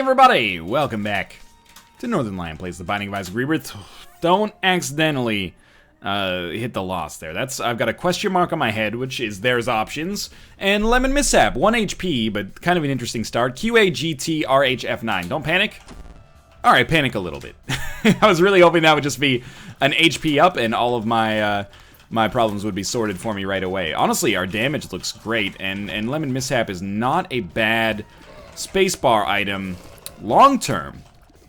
everybody, welcome back to Northern Lion Plays the Binding of Isaac Rebirth. Don't accidentally hit the loss there. I've got a question mark on my head, which is there's options. And Lemon Mishap, 1 HP, but kind of an interesting start. QAGT RHF9. Don't panic. Alright, panic a little bit. I was really hoping that would just be an HP up and all of my my problems would be sorted for me right away. Honestly, our damage looks great, and Lemon Mishap is not a bad spacebar item long term.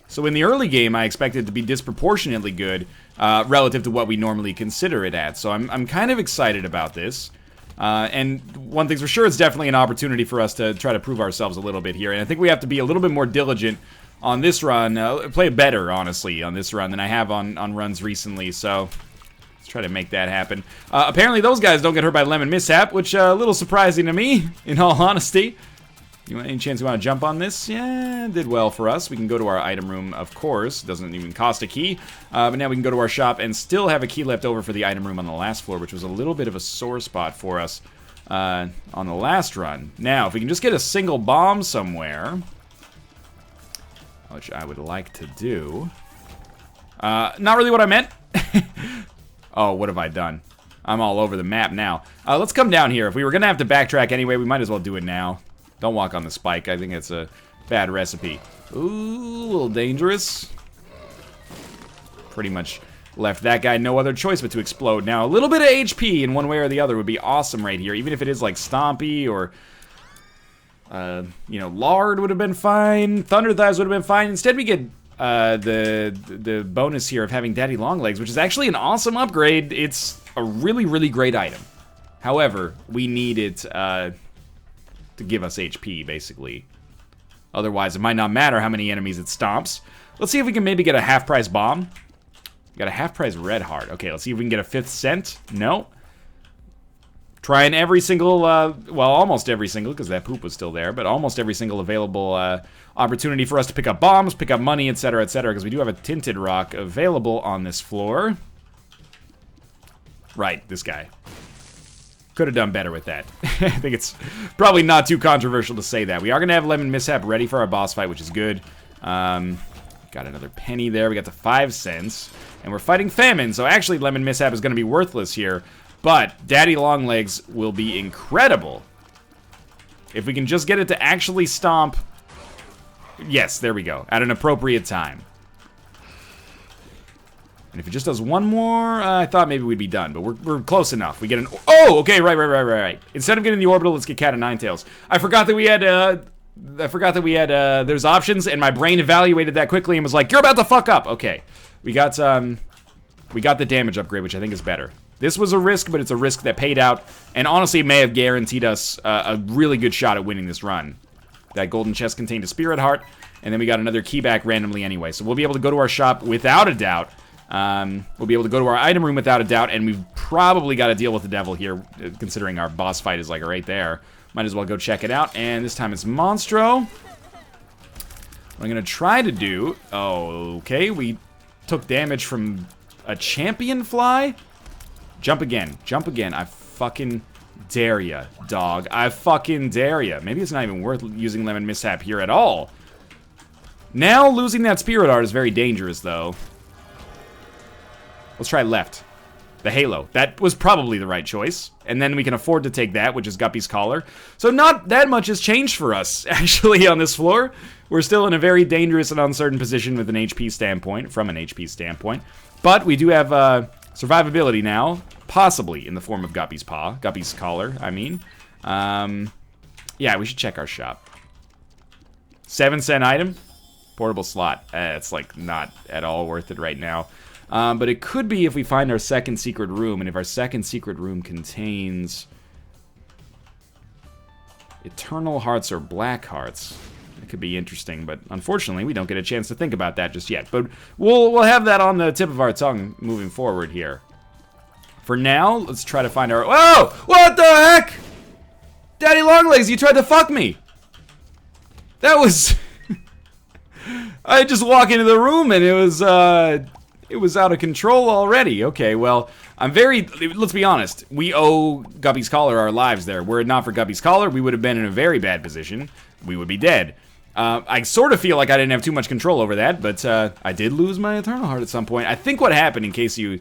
So in the early game, I expected it to be disproportionately good relative to what we normally consider it at. So I'm kind of excited about this. And one thing's for sure, it's definitely an opportunity for us to try to prove ourselves a little bit here. And I think we have to be a little bit more diligent on this run, play better, honestly, on this run than I have on runs recently. So let's try to make that happen. Apparently those guys don't get hurt by Lemon Mishap, which a little surprising to me, in all honesty. Any chance you want to jump on this? Yeah, did well for us. We can go to our item room, of course. Doesn't even cost a key. But now we can go to our shop and still have a key left over for the item room on the last floor, which was a little bit of a sore spot for us on the last run. Now, if we can just get a single bomb somewhere, which I would like to do. Not really what I meant. Oh, what have I done? I'm all over the map now. Let's come down here. If we were going to have to backtrack anyway, we might as well do it now. Don't walk on the spike. I think it's a bad recipe. Ooh, a little dangerous. Pretty much left that guy no other choice but to explode. Now, a little bit of HP in one way or the other would be awesome right here. Even if it is like Stompy or, you know, Lard would have been fine. Thunder Thighs would have been fine. Instead, we get the bonus here of having Daddy Longlegs, which is actually an awesome upgrade. It's a really, really great item. However, we need it to give us HP, basically. Otherwise, it might not matter how many enemies it stomps. Let's see if we can maybe get a half-price bomb. Got a half-price red heart. Okay, let's see if we can get a 5th cent. No. Trying every single, well, almost every single, because that poop was still there, but almost every single available opportunity for us to pick up bombs, pick up money, etc., because we do have a tinted rock available on this floor. Right, this guy. Could have done better with that. I think it's probably not too controversial to say that. We are going to have Lemon Mishap ready for our boss fight, which is good. Got another penny there. We got to 5 cents. And we're fighting famine, so actually Lemon Mishap is going to be worthless here. But Daddy Longlegs will be incredible. If we can just get it to actually stomp. Yes, there we go. At an appropriate time. And if it just does one more, I thought maybe we'd be done, but we're close enough. We get an... Oh, okay, right. Instead of getting the orbital, let's get Cat of Nine Tails. I forgot that we had, there's options, and my brain evaluated that quickly and was like, you're about to fuck up. Okay, we got the damage upgrade, which I think is better. This was a risk, but it's a risk that paid out, and honestly, it may have guaranteed us a really good shot at winning this run. That golden chest contained a spirit heart, and then we got another key back randomly anyway, so we'll be able to go to our shop without a doubt. We'll be able to go to our item room without a doubt, and we've probably got to deal with the devil here, considering our boss fight is like right there. Might as well go check it out, and this time it's Monstro. What I'm going to try to do... Oh, okay, we took damage from a champion fly. Jump again, I fucking dare ya, dog. I fucking dare ya. Maybe it's not even worth using Lemon Mishap here at all. Now, losing that spirit art is very dangerous, though. Let's try left. The Halo. That was probably the right choice. And then we can afford to take that, which is Guppy's Collar. So not that much has changed for us, actually, on this floor. We're still in a very dangerous and uncertain position with an HP standpoint, from an HP standpoint. But we do have survivability now, possibly in the form of Guppy's Paw. Guppy's Collar, I mean. Yeah, we should check our shop. 7 cent item. Portable slot. It's like not at all worth it right now. But it could be if we find our second secret room, and if our second secret room contains eternal hearts or black hearts, it could be interesting. But unfortunately, we don't get a chance to think about that just yet. But we'll have that on the tip of our tongue moving forward here. For now, let's try to find our... Whoa! What the heck? Daddy Longlegs, you tried to fuck me. That was... I just walk into the room and it was out of control already. Okay, well, let's be honest. We owe Guppy's Collar our lives there. Were it not for Guppy's Collar, we would have been in a very bad position. We would be dead. I sort of feel like I didn't have too much control over that, but I did lose my Eternal Heart at some point. I think what happened, in case you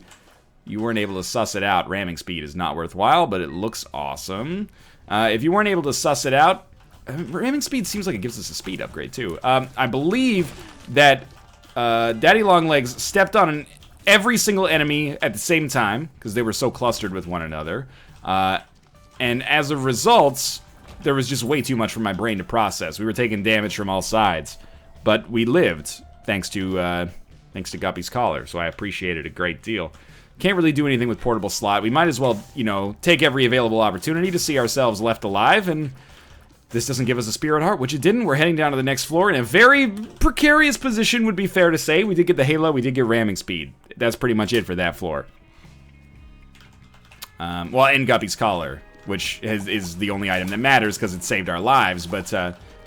weren't able to suss it out, ramming speed is not worthwhile, but it looks awesome. If you weren't able to suss it out, ramming speed seems like it gives us a speed upgrade, too. I believe that Daddy Longlegs stepped on every single enemy at the same time, because they were so clustered with one another. And as a result, there was just way too much for my brain to process. We were taking damage from all sides. But we lived, thanks to Guppy's collar, so I appreciate it a great deal. Can't really do anything with portable slot. We might as well, you know, take every available opportunity to see ourselves left alive, and this doesn't give us a spirit heart, which it didn't. We're heading down to the next floor in a very precarious position, would be fair to say. We did get the halo, we did get ramming speed. That's pretty much it for that floor. Well, and Guppy's collar, which is the only item that matters because it saved our lives, but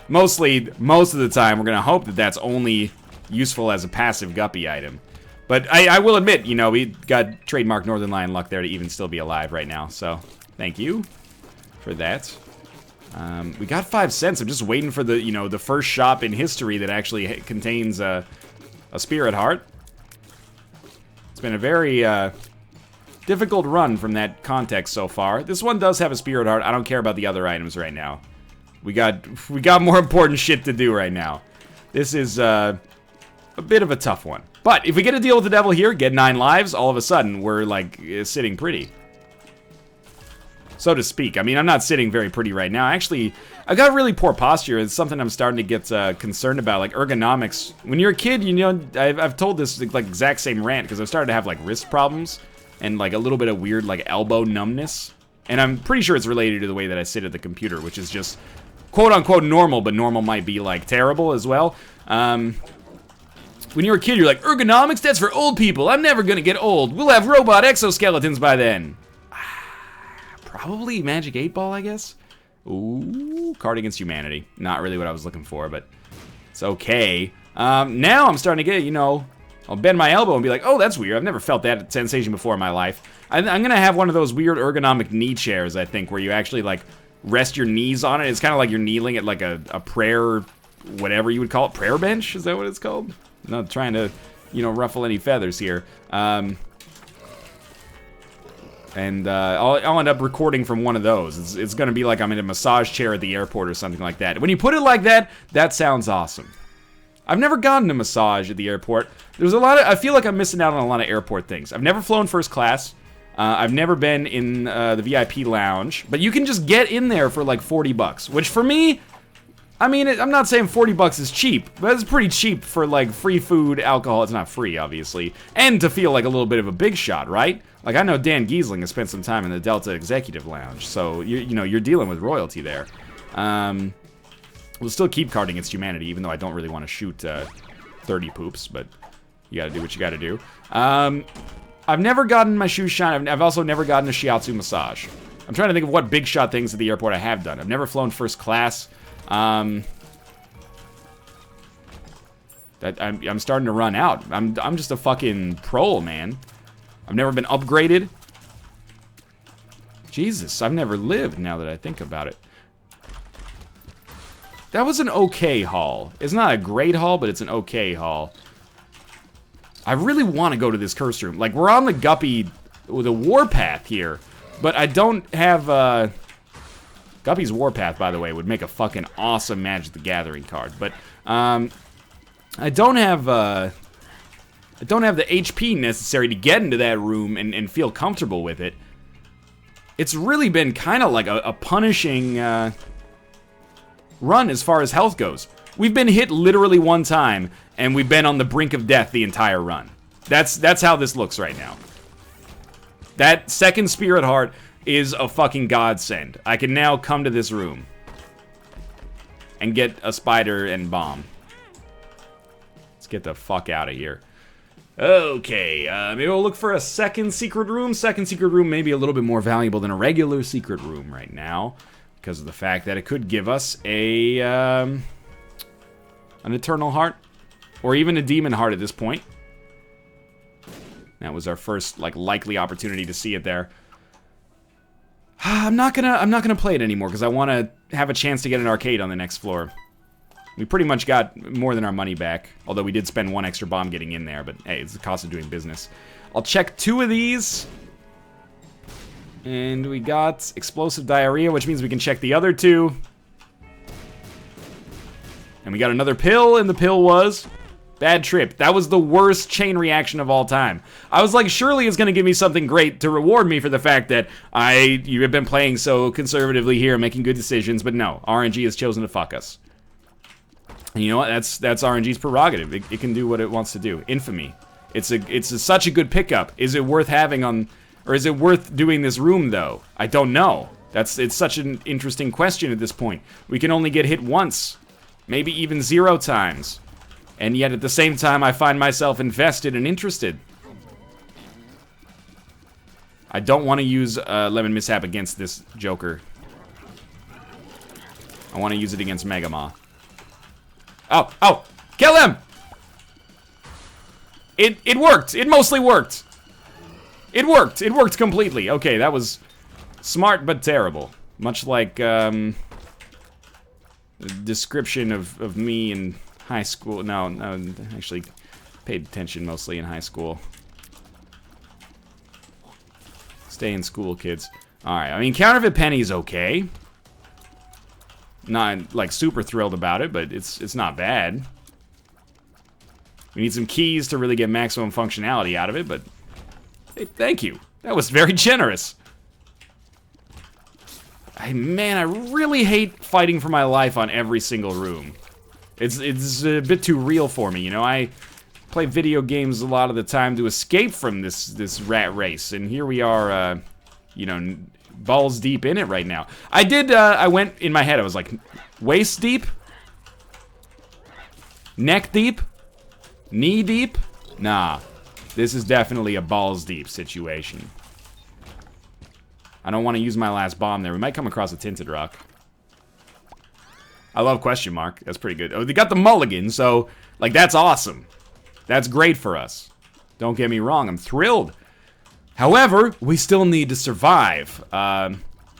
most of the time, we're going to hope that that's only useful as a passive Guppy item. But I will admit, you know, we got trademark Northern Lion luck there to even still be alive right now, so thank you for that. We got 5 cents. I'm just waiting for the, you know, the first shop in history that actually contains a spirit heart. It's been a very difficult run from that context so far. This one does have a spirit heart. I don't care about the other items right now. We got more important shit to do right now. This is a bit of a tough one. But if we get a deal with the devil here, get 9 lives, all of a sudden we're like sitting pretty. So to speak. I mean, I'm not sitting very pretty right now. Actually, I've got really poor posture. It's something I'm starting to get concerned about, like ergonomics. When you're a kid, you know, I've told this like exact same rant because I've started to have like wrist problems and like a little bit of weird like elbow numbness. And I'm pretty sure it's related to the way that I sit at the computer, which is just quote unquote normal, but normal might be like terrible as well. When you're a kid, you're like, ergonomics, that's for old people. I'm never gonna get old. We'll have robot exoskeletons by then. Probably Magic 8 Ball, I guess. Ooh, card against humanity. Not really what I was looking for, but it's okay. Now I'm starting to get, you know, I'll bend my elbow and be like, oh, that's weird. I've never felt that sensation before in my life. I'm gonna have one of those weird ergonomic knee chairs, I think, where you actually, like, rest your knees on it. It's kind of like you're kneeling at, like, a prayer, whatever you would call it. Prayer bench? Is that what it's called? I'm not trying to, you know, ruffle any feathers here. And I'll end up recording from one of those. It's gonna be like I'm in a massage chair at the airport or something like that. When you put it like that, that sounds awesome. I've never gotten a massage at the airport. There's a lot of, I feel like I'm missing out on a lot of airport things. I've never flown first class. I've never been in the VIP lounge, but you can just get in there for like 40 bucks, which for me, I mean, I'm not saying 40 bucks is cheap, but it's pretty cheap for like free food, alcohol. It's not free, obviously, and to feel like a little bit of a big shot, right? Like I know Dan Giesling has spent some time in the Delta Executive Lounge, so you know you're dealing with royalty there. We'll still keep card against humanity, even though I don't really want to shoot 30 poops, but you gotta do what you gotta do. I've never gotten my shoes shined. I've also never gotten a shiatsu massage. I'm trying to think of what big shot things at the airport I have done. I've never flown first class. I'm starting to run out. I'm just a fucking prole, man. I've never been upgraded. Jesus, I've never lived now that I think about it. That was an okay haul. It's not a great haul, but it's an okay haul. I really want to go to this curse room. Like, we're on the Guppy, the warpath here, but I don't have, Guppy's warpath, by the way, would make a fucking awesome Magic the Gathering card, but, I don't have the HP necessary to get into that room and feel comfortable with it. It's really been kind of like a punishing, run as far as health goes. We've been hit literally one time, and we've been on the brink of death the entire run. That's how this looks right now. That second Spirit Heart is a fucking godsend. I can now come to this room and get a spider and bomb. Let's get the fuck out of here. Okay, maybe we'll look for a second secret room. Second secret room may be a little bit more valuable than a regular secret room right now, because of the fact that it could give us a an Eternal Heart, or even a Demon Heart at this point. That was our first like likely opportunity to see it there. I'm not gonna play it anymore because I want to have a chance to get an arcade on the next floor. We pretty much got more than our money back, although we did spend 1 extra bomb getting in there, but hey, it's the cost of doing business. I'll check 2 of these. And we got explosive diarrhea, which means we can check the other 2. And we got another pill, and the pill was bad trip. That was the worst chain reaction of all time. I was like, surely it's going to give me something great to reward me for the fact that you have been playing so conservatively here, making good decisions, but no, RNG has chosen to fuck us. And you know what? That's RNG's prerogative. It can do what it wants to do. Infamy. It's such a good pickup. Is it worth having on, or is it worth doing this room though? I don't know. It's such an interesting question at this point. We can only get hit once, maybe even 0 times. And yet at the same time, I find myself invested and interested. I don't want to use Lemon Mishap against this Joker. I want to use it against Megamaw. Oh, kill him! It worked. It mostly worked. It worked completely. Okay, that was smart but terrible. Much like the description of me in high school. No, actually paid attention mostly in high school. Stay in school, kids. Alright, I mean, Counterfeit Penny is okay. Not, like, super thrilled about it, but it's not bad. We need some keys to really get maximum functionality out of it, but... Hey, thank you. That was very generous. Man, I really hate fighting for my life on every single room. It's a bit too real for me, you know? I play video games a lot of the time to escape from this rat race, and here we are, you know, balls deep in it right now. I went in my head, I was like, waist deep? Neck deep? Knee deep? Nah, this is definitely a balls deep situation. I don't want to use my last bomb there. We might come across a Tinted Rock. I love question mark. That's pretty good. Oh, they got the mulligan, so, like, that's awesome. That's great for us. Don't get me wrong, I'm thrilled. However, we still need to survive.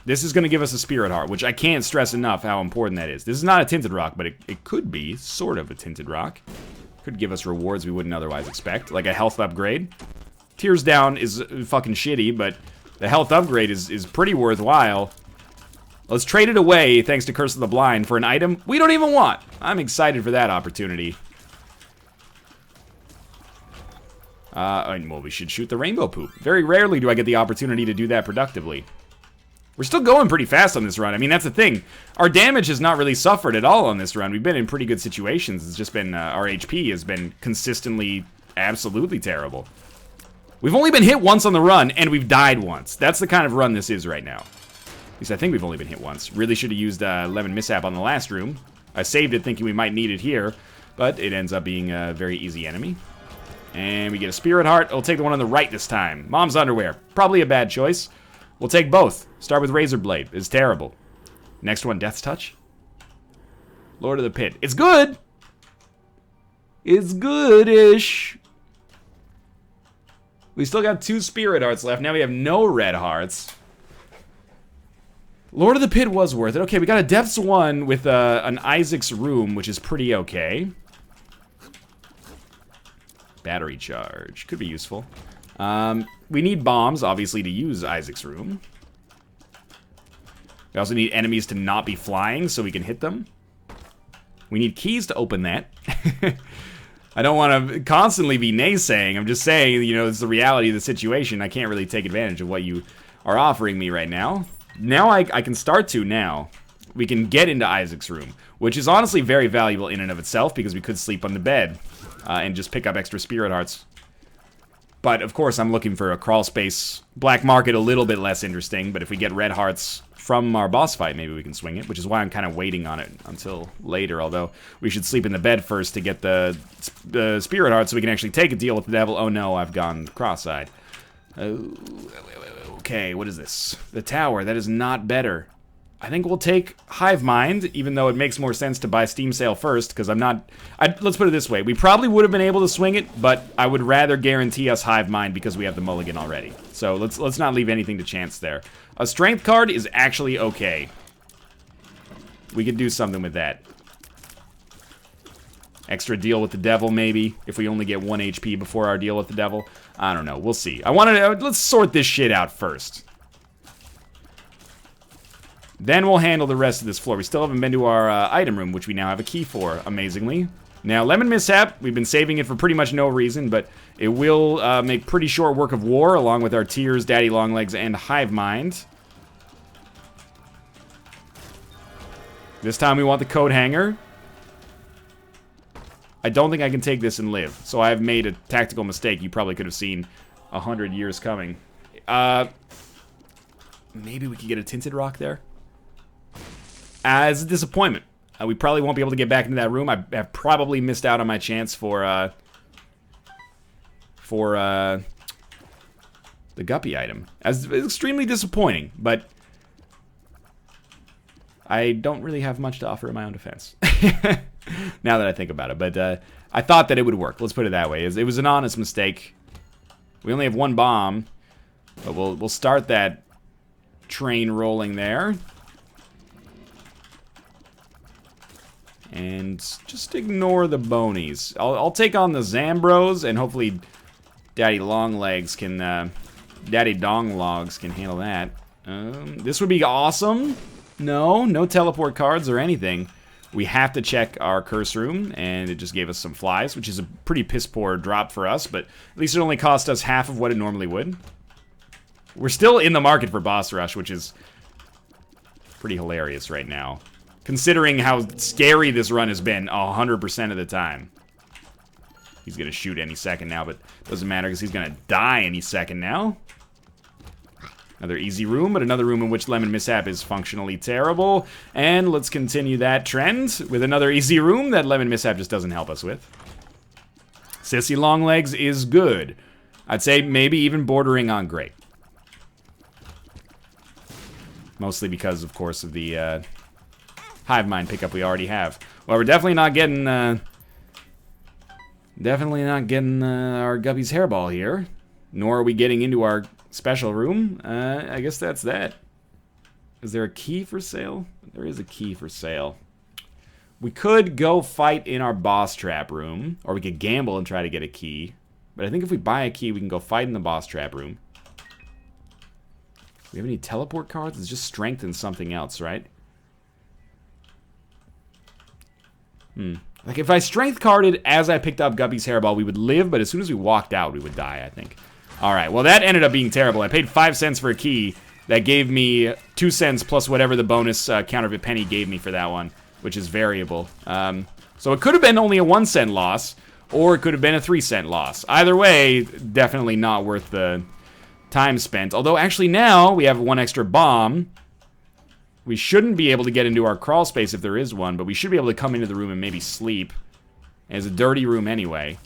This is going to give us a Spirit Heart, which I can't stress enough how important that is. This is not a Tinted Rock, but it could be sort of a Tinted Rock. Could give us rewards we wouldn't otherwise expect, like a health upgrade. Tears Down is fucking shitty, but the health upgrade is pretty worthwhile. Let's trade it away, thanks to Curse of the Blind, for an item we don't even want. I'm excited for that opportunity. Well, we should shoot the Rainbow Poop. Very rarely do I get the opportunity to do that productively. We're still going pretty fast on this run. I mean, that's the thing. Our damage has not really suffered at all on this run. We've been in pretty good situations. It's just been, our HP has been consistently absolutely terrible. We've only been hit once on the run, and we've died once. That's the kind of run this is right now. At least I think we've only been hit once. Really should have used Lemon Mishap on the last room. I saved it thinking we might need it here, but it ends up being a very easy enemy. And we get a Spirit Heart. We'll take the one on the right this time. Mom's Underwear. Probably a bad choice. We'll take both. Start with Razor Blade. It's terrible. Next one, Death's Touch. Lord of the Pit. It's good! It's good-ish. We still got 2 Spirit Hearts left. Now we have no red hearts. Lord of the Pit was worth it. Okay, we got a Depths 1 with an Isaac's Room, which is pretty okay. Battery charge. Could be useful. We need bombs, obviously, to use Isaac's Room. We also need enemies to not be flying so we can hit them. We need keys to open that. I don't want to constantly be naysaying. I'm just saying, you know, it's the reality of the situation. I can't really take advantage of what you are offering me right now. Now I can start to now. We can get into Isaac's Room, which is honestly very valuable in and of itself because we could sleep on the bed and just pick up extra Spirit Hearts. But, of course, I'm looking for a crawl space. Black market a little bit less interesting, but if we get red hearts from our boss fight, maybe we can swing it, which is why I'm kind of waiting on it until later, although we should sleep in the bed first to get the Spirit Heart so we can actually take a deal with the devil. Oh no, I've gone cross-eyed. Okay, what is this? The tower, that is not better. I think we'll take Hive Mind, even though it makes more sense to buy Steam Sale first, because I'm not... let's put it this way. We probably would have been able to swing it, but I would rather guarantee us Hive Mind because we have the mulligan already. So let's not leave anything to chance there. A Strength card is actually okay. We could do something with that. Extra deal with the devil, maybe, if we only get 1 HP before our deal with the devil. I don't know. We'll see. Let's sort this shit out first. Then we'll handle the rest of this floor. We still haven't been to our item room, which we now have a key for, amazingly. Now, Lemon Mishap, we've been saving it for pretty much no reason, but it will make pretty short work of war, along with our Tears, Daddy Longlegs, and Hive Mind. This time we want the Coat Hanger. I don't think I can take this and live, so I've made a tactical mistake you probably could have seen 100 years coming. Maybe we could get a Tinted Rock there? It's a disappointment. We probably won't be able to get back into that room. I have probably missed out on my chance for the guppy item. It's extremely disappointing, but I don't really have much to offer in my own defense. Now that I think about it. But I thought that it would work. Let's put it that way. It was an honest mistake. We only have 1 bomb, but we'll start that train rolling there. And just ignore the bonies. I'll take on the Zambros, and hopefully Daddy Longlegs can, Daddy Donglogs can handle that. This would be awesome. No teleport cards or anything. We have to check our curse room, and it just gave us some flies, which is a pretty piss-poor drop for us, but at least it only cost us half of what it normally would. We're still in the market for Boss Rush, which is pretty hilarious right now, considering how scary this run has been 100% of the time. He's gonna shoot any second now, but doesn't matter because he's gonna die any second now. Another easy room, but another room in which Lemon Mishap is functionally terrible. And let's continue that trend with another easy room that Lemon Mishap just doesn't help us with. Sissy Longlegs is good. I'd say maybe even bordering on great. Mostly because, of course, of the Hive Mind pickup we already have. Well, we're definitely not getting our Guppy's Hairball here. Nor are we getting into our special room. I guess that's that. Is there a key for sale? There is a key for sale. We could go fight in our boss trap room, or we could gamble and try to get a key. But I think if we buy a key, we can go fight in the boss trap room. Do we have any teleport cards? It's just strength and something else, right? Like, if I strength carded as I picked up Guppy's Hairball, we would live, but as soon as we walked out, we would die, I think. Alright, well that ended up being terrible. I paid 5 cents for a key. That gave me 2 cents plus whatever the bonus counterfeit penny gave me for that one, which is variable. So it could have been only a 1 cent loss, or it could have been a 3 cent loss. Either way, definitely not worth the time spent. Although, actually now, we have 1 extra bomb. We shouldn't be able to get into our crawl space if there is one, but we should be able to come into the room and maybe sleep. It's a dirty room anyway.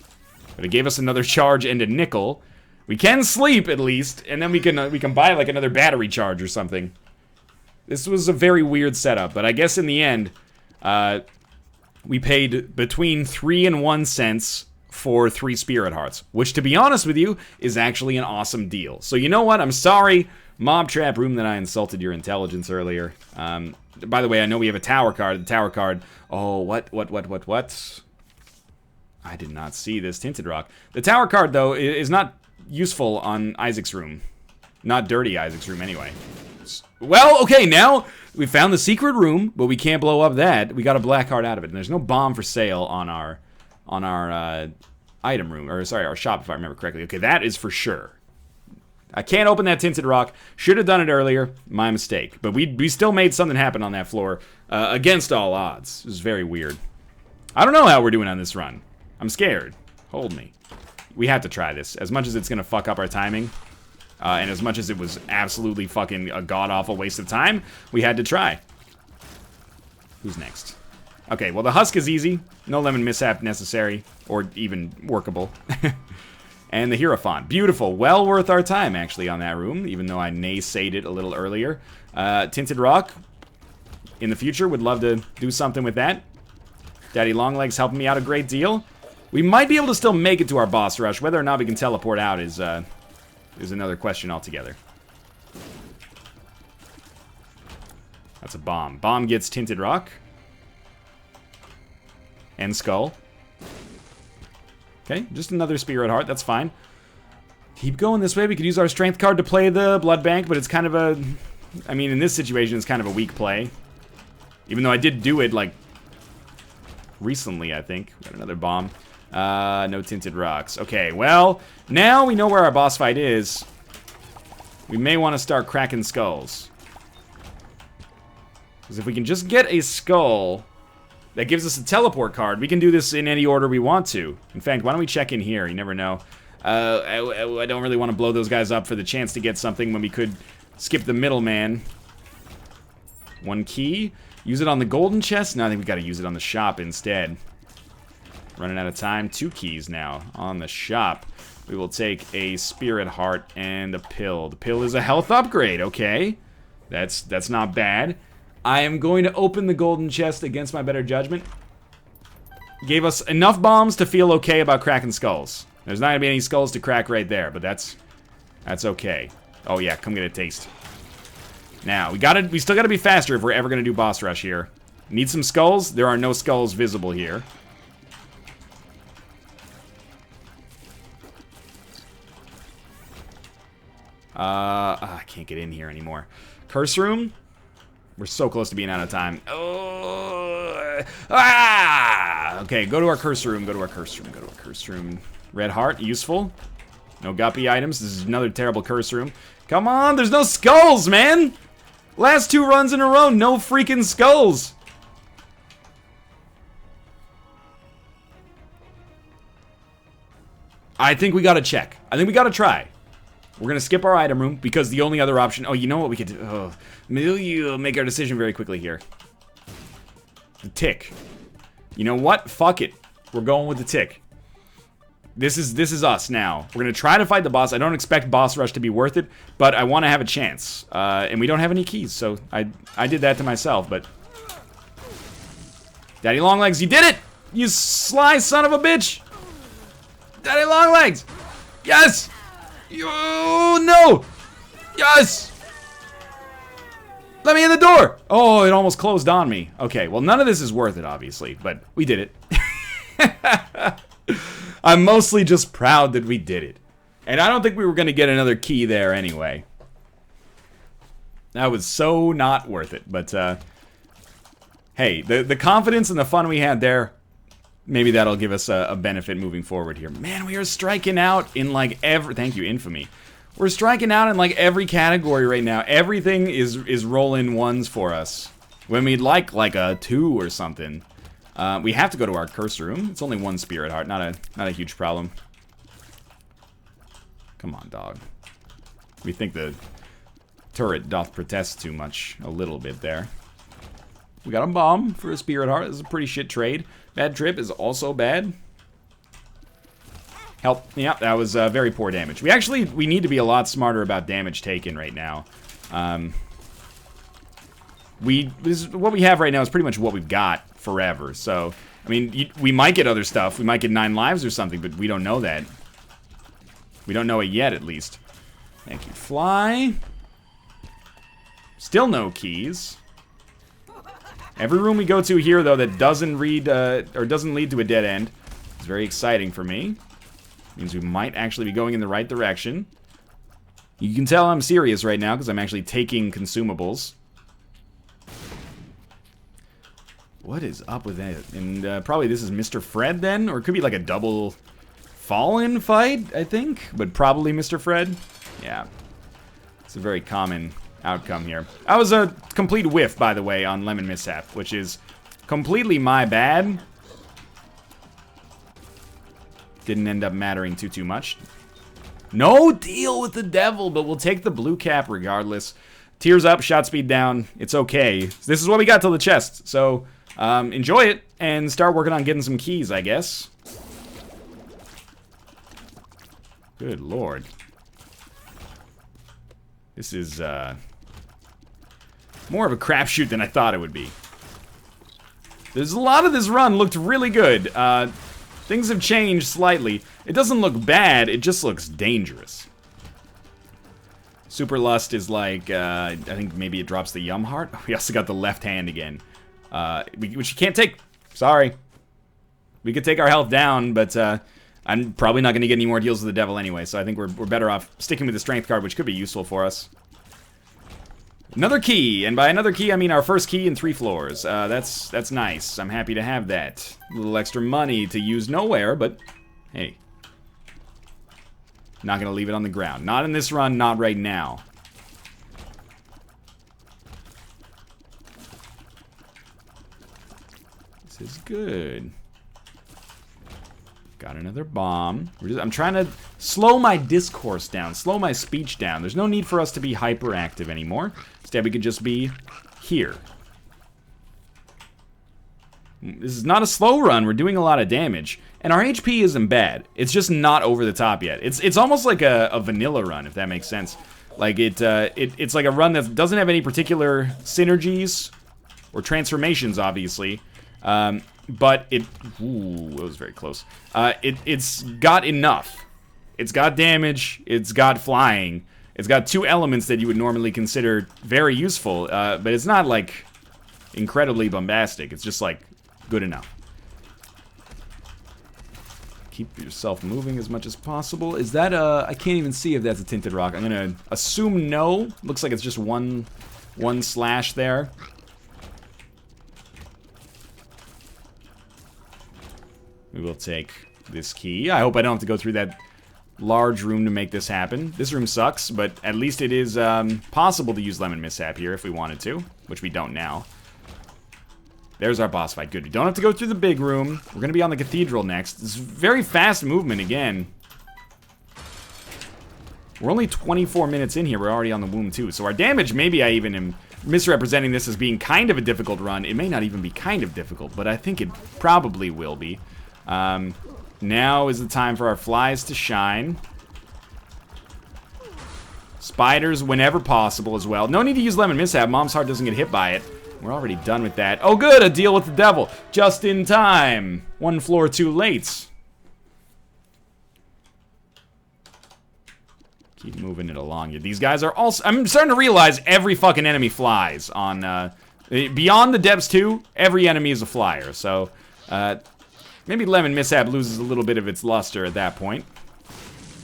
But it gave us another charge and a nickel. We can sleep, at least, and then we can buy, like, another battery charge or something. This was a very weird setup, but I guess in the end, we paid between 3 and 1 cents for 3 Spirit Hearts, which, to be honest with you, is actually an awesome deal. So you know what? I'm sorry, Mob Trap Room, that I insulted your intelligence earlier. By the way, I know we have a tower card. The tower card... Oh, what? I did not see this Tinted Rock. The tower card, though, is not useful on Isaac's room. Not dirty Isaac's room, anyway. Well, okay, now we found the secret room, but we can't blow up that. We got a black card out of it, and there's no bomb for sale on our item room, or sorry, our shop, if I remember correctly. Okay, that is for sure. I can't open that Tinted Rock. Should have done it earlier. My mistake. But we still made something happen on that floor against all odds. It was very weird. I don't know how we're doing on this run. I'm scared. Hold me. We have to try this. As much as it's going to fuck up our timing, and as much as it was absolutely fucking a god-awful waste of time, we had to try. Who's next? Okay, well, the husk is easy. No Lemon Mishap necessary, or even workable. And the Hierophant. Beautiful. Well worth our time, actually, on that room, even though I naysayed it a little earlier. Tinted Rock. In the future, would love to do something with that. Daddy Longlegs helping me out a great deal. We might be able to still make it to our boss rush. Whether or not we can teleport out is another question altogether. That's a bomb. Bomb gets Tinted Rock. And Skull. Okay, just another Spirit Heart, that's fine. Keep going this way. We could use our Strength card to play the Blood Bank, but it's kind of a... I mean, in this situation, it's kind of a weak play. Even though I did do it, like, recently, I think. Got another bomb. No Tinted Rocks. Okay, well, now we know where our boss fight is. We may want to start cracking skulls. Because if we can just get a skull that gives us a teleport card, we can do this in any order we want to. In fact, why don't we check in here? You never know. I don't really want to blow those guys up for the chance to get something when we could skip the middleman. 1 key. Use it on the golden chest? No, I think we got to use it on the shop instead. Running out of time. 2 keys now on the shop. We will take a Spirit Heart and a pill. The pill is a health upgrade. Okay. That's not bad. I am going to open the golden chest against my better judgment. Gave us enough bombs to feel okay about cracking skulls. There's not gonna be any skulls to crack right there, but that's okay. Oh yeah, come get a taste. Now, we still gotta be faster if we're ever gonna do boss rush here. Need some skulls? There are no skulls visible here. I can't get in here anymore. Curse room? We're so close to being out of time. Oh, okay, go to our curse room, go to our curse room, go to our curse room. Red heart, useful. No guppy items. This is another terrible curse room. Come on, there's no skulls, man! Last 2 runs in a row, no freaking skulls! I think we gotta check. I think we gotta try. We're gonna skip our item room because the only other option... Oh, you know what we could do? Oh, maybe we'll make our decision very quickly here. The tick. You know what? Fuck it. We're going with the tick. This is us now. We're gonna try to fight the boss. I don't expect boss rush to be worth it, but I want to have a chance. And we don't have any keys, so I did that to myself. But Daddy Longlegs, you did it! You sly son of a bitch! Daddy Longlegs! Yes! No! Yes! Let me in the door! Oh, it almost closed on me. Okay, well, none of this is worth it, obviously, but we did it. I'm mostly just proud that we did it. And I don't think we were going to get another key there anyway. That was so not worth it, but, hey, the confidence and the fun we had there, maybe that'll give us a benefit moving forward here. Man, we are striking out in, like, thank you, Infamy. We're striking out in, like, every category right now. Everything is rolling ones for us. When we'd like a 2 or something. We have to go to our curse room. It's only 1 Spirit Heart, not a huge problem. Come on, dog. We think the turret doth protest too much. A little bit there. We got a bomb for a Spirit Heart. This is a pretty shit trade. Bad trip is also bad. Help. Yeah, that was very poor damage. We need to be a lot smarter about damage taken right now. What we have right now is pretty much what we've got forever. So, I mean, we might get other stuff. We might get 9 lives or something, but we don't know that. We don't know it yet, at least. Thank you. Fly. Still no keys. Every room we go to here, though, that doesn't lead to a dead end is very exciting for me. Means we might actually be going in the right direction. You can tell I'm serious right now because I'm actually taking consumables. What is up with that? And probably this is Mr. Fred then? Or it could be like a double Fallen fight, I think. But probably Mr. Fred. Yeah. It's a very common outcome here. I was a complete whiff, by the way, on Lemon Mishap, which is completely my bad. Didn't end up mattering too much. No deal with the devil, but we'll take the blue cap regardless. Tears up, shot speed down. It's okay. This is what we got till the chest. So, enjoy it and start working on getting some keys, I guess. Good lord. This is, more of a crapshoot than I thought it would be. There's a lot of this run looked really good. Things have changed slightly. It doesn't look bad, it just looks dangerous. Super Lust is like, I think maybe it drops the Yum Heart. We also got the left hand again. Which you can't take. Sorry. We could take our health down, but I'm probably not going to get any more deals with the devil anyway, so I think we're better off sticking with the strength card, which could be useful for us. Another key, and by another key I mean our first key in 3 floors. That's nice. I'm happy to have that. A little extra money to use nowhere, but hey. Not going to leave it on the ground. Not in this run, not right now. This is good. Got another bomb. I'm trying to slow my discourse down, slow my speech down. There's no need for us to be hyperactive anymore. Instead, we could just be here. This is not a slow run. We're doing a lot of damage. And our HP isn't bad. It's just not over the top yet. It's almost like a vanilla run, if that makes sense. Like, it's like a run that doesn't have any particular synergies or transformations, obviously. But it... Ooh, that was very close. It's got enough. It's got damage. It's got flying. It's got 2 elements that you would normally consider very useful. But it's not, like, incredibly bombastic. It's just, like, good enough. Keep yourself moving as much as possible. Is that I can't even see if that's a tinted rock. I'm gonna assume no. Looks like it's just one slash there. We will take this key. I hope I don't have to go through that large room to make this happen. This room sucks, but at least it is possible to use Lemon Mishap here if we wanted to, which we don't now. There's our boss fight. Good. We don't have to go through the big room. We're going to be on the cathedral next. It's very fast movement again. We're only 24 minutes in here. We're already on the womb too. So our damage, maybe I even am misrepresenting this as being kind of a difficult run. It may not even be kind of difficult, but I think it probably will be. Now is the time for our flies to shine. Spiders whenever possible as well. No need to use Lemon Mishap. Mom's heart doesn't get hit by it. We're already done with that. Oh good, a deal with the devil. Just in time. 1 floor too late. Keep moving it along. These guys are also... I'm starting to realize every fucking enemy flies on... beyond the depths too, every enemy is a flyer. So, maybe Lemon Mishap loses a little bit of its luster at that point.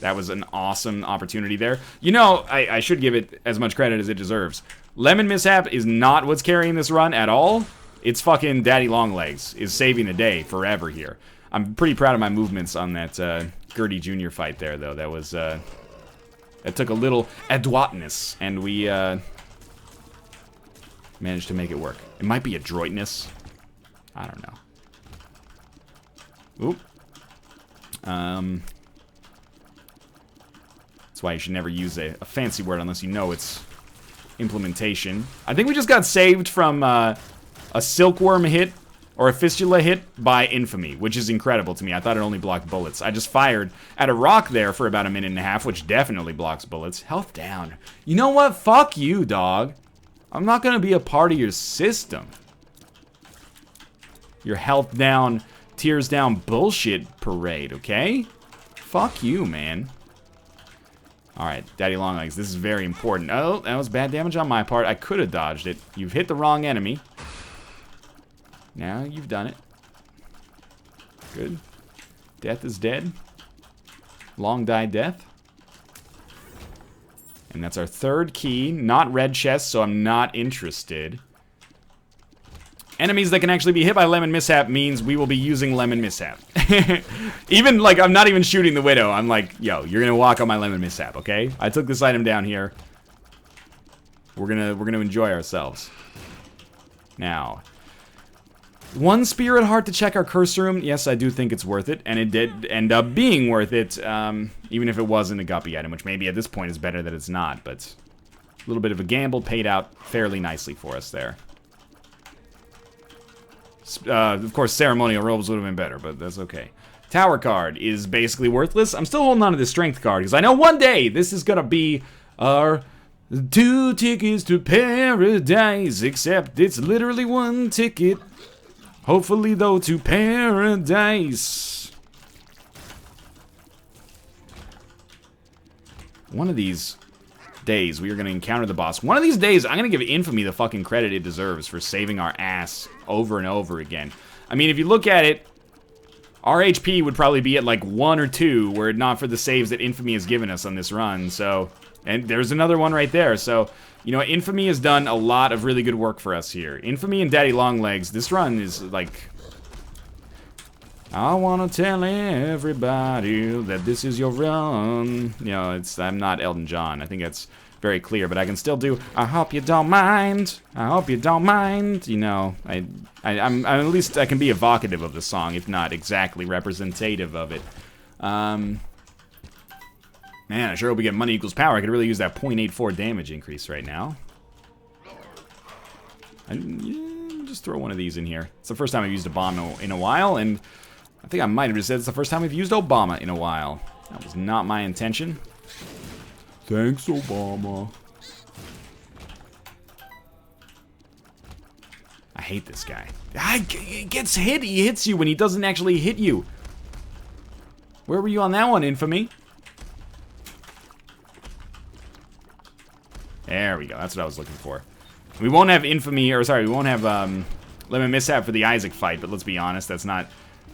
That was an awesome opportunity there. You know, I should give it as much credit as it deserves. Lemon Mishap is not what's carrying this run at all. It's fucking Daddy Longlegs is saving the day forever here. I'm pretty proud of my movements on that Gertie Jr. fight there, though. That was, that took a little adroitness, and we managed to make it work. It might be adroitness. I don't know. Oop. That's why you should never use a fancy word unless you know it's implementation. I think we just got saved from a silkworm hit or a fistula hit by infamy, which is incredible to me. I thought it only blocked bullets. I just fired at a rock there for about 1.5 minutes, which definitely blocks bullets. Health down. You know what? Fuck you, dog. I'm not gonna be a part of your system. Your health down, tears down bullshit parade, okay? Fuck you, man. Alright, Daddy Longlegs, this is very important. Oh, that was bad damage on my part. I could have dodged it. You've hit the wrong enemy. Now you've done it. Good. Death is dead. Long die death. And that's our 3rd key. Not red chest, so I'm not interested. Enemies that can actually be hit by Lemon Mishap means we will be using Lemon Mishap. Even, like, I'm not even shooting the Widow. I'm like, yo, you're gonna walk on my Lemon Mishap, okay? I took this item down here. We're gonna enjoy ourselves. Now, 1 Spirit Heart to check our curse room. Yes, I do think it's worth it, and it did end up being worth it, even if it wasn't a guppy item, which maybe at this point is better that it's not, but a little bit of a gamble paid out fairly nicely for us there. Of course, ceremonial robes would have been better, but that's okay. Tower card is basically worthless. I'm still holding on to the strength card, because I know one day this is going to be our 2 tickets to paradise, except it's literally 1 ticket. Hopefully, though, to paradise. One of these days, we are going to encounter the boss. One of these days, I'm going to give Infamy the fucking credit it deserves for saving our ass over and over again. I mean, if you look at it, Our HP would probably be at like 1 or 2 were it not for the saves that Infamy has given us on this run. So, and there's another one right there. So, you know, Infamy has done a lot of really good work for us here. Infamy and Daddy Longlegs, this run is like... I wanna tell everybody that this is your run. You know, I'm not Elton John. I think that's very clear, but I can still do, I hope you don't mind. I hope you don't mind. You know, I'm at least I can be evocative of the song, if not exactly representative of it. Man, I sure hope we get money equals power. I could really use that 0.84 damage increase right now. Just throw one of these in here. It's the first time I've used a bomb in a while, and I think I might have just said it's the first time we've used Obama in a while. That was not my intention. Thanks, Obama. I hate this guy. He gets hit. He hits you when he doesn't actually hit you. Where were you on that one, Infamy? There we go. That's what I was looking for. We won't have Infamy, or sorry, we won't have Lemon Mishap for the Isaac fight, but let's be honest, that's not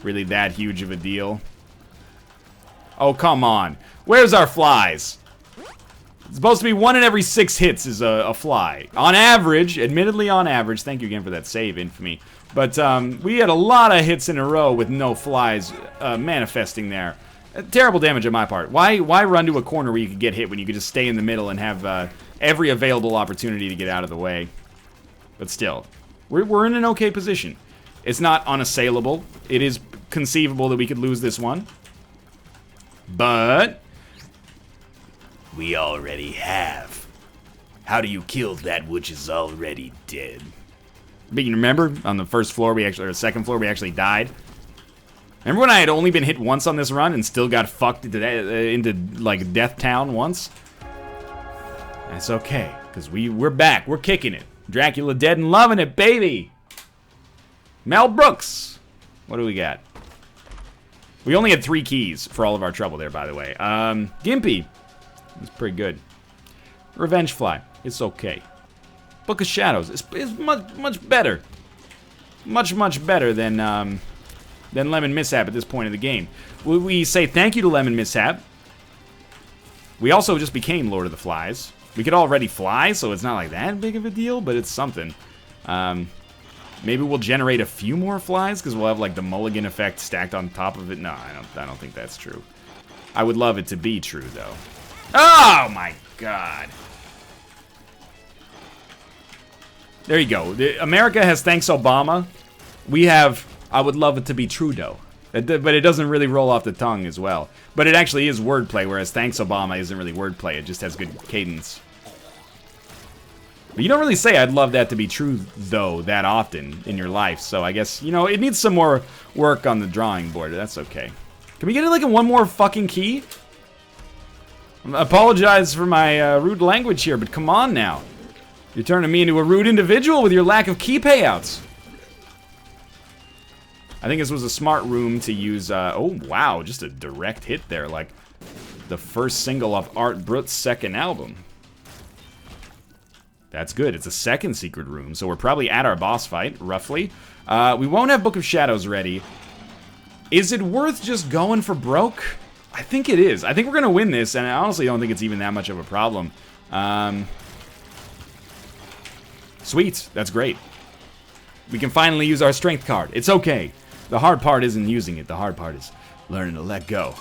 really that huge of a deal. Oh, come on. Where's our flies? It's supposed to be 1 in every 6 hits is a fly. On average, admittedly on average, thank you again for that save, Infamy. But we had a lot of hits in a row with no flies manifesting there. Terrible damage on my part. Why run to a corner where you could get hit when you could just stay in the middle and have every available opportunity to get out of the way? But still, we're in an okay position. It's not unassailable. It is conceivable that we could lose this one. But we already have. How do you kill that which is already dead? But you remember on the first floor or second floor we actually died? Remember when I had only been hit once on this run and still got fucked into like Death Town once? That's okay, because we're back. We're kicking it. Dracula dead and loving it, baby. Mel Brooks. What do we got? We only had 3 keys for all of our trouble there, by the way. Gimpy. It's pretty good. Revenge Fly. It's okay. Book of Shadows. It's much better. Much better than Lemon Mishap at this point in the game. We say thank you to Lemon Mishap. We also just became Lord of the Flies. We could already fly, so it's not like that big of a deal, but it's something. Maybe we'll generate a few more flies because we'll have like the mulligan effect stacked on top of it. No, I don't think that's true. I would love it to be true though. Oh my god. There you go. America has thanks Obama. We have I would love it to be true though. But it doesn't really roll off the tongue as well. But it actually is wordplay, whereas thanks Obama isn't really wordplay. It just has good cadence. But you don't really say I'd love that to be true, though, that often in your life. So I guess, you know, it needs some more work on the drawing board. That's okay. Can we get it like in one more fucking key? I apologize for my rude language here, but come on now. You're turning me into a rude individual with your lack of key payouts. I think this was a smart room to use, oh wow, just a direct hit there, like the first single off Art Brut's second album. That's good, it's a second secret room, so we're probably at our boss fight, roughly. We won't have Book of Shadows ready. Is it worth just going for broke? I think it is. I think we're gonna win this, and I honestly don't think it's even that much of a problem. Sweet, that's great. We can finally use our strength card. It's okay. The hard part isn't using it. The hard part is learning to let go.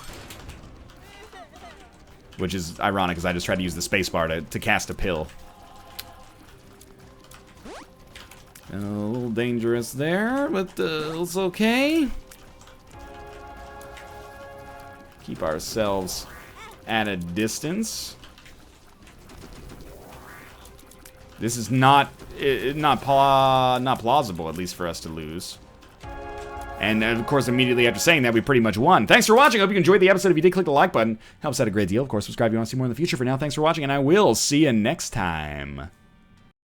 Which is ironic, because I just tried to use the spacebar to cast a pill. A little dangerous there, but it's okay. Keep ourselves at a distance. This is not plausible, at least for us to lose. And of course, immediately after saying that, we pretty much won. Thanks for watching. I hope you enjoyed the episode. If you did, click the like button. Helps out a great deal. Of course, subscribe if you want to see more in the future. For now, thanks for watching, and I will see you next time.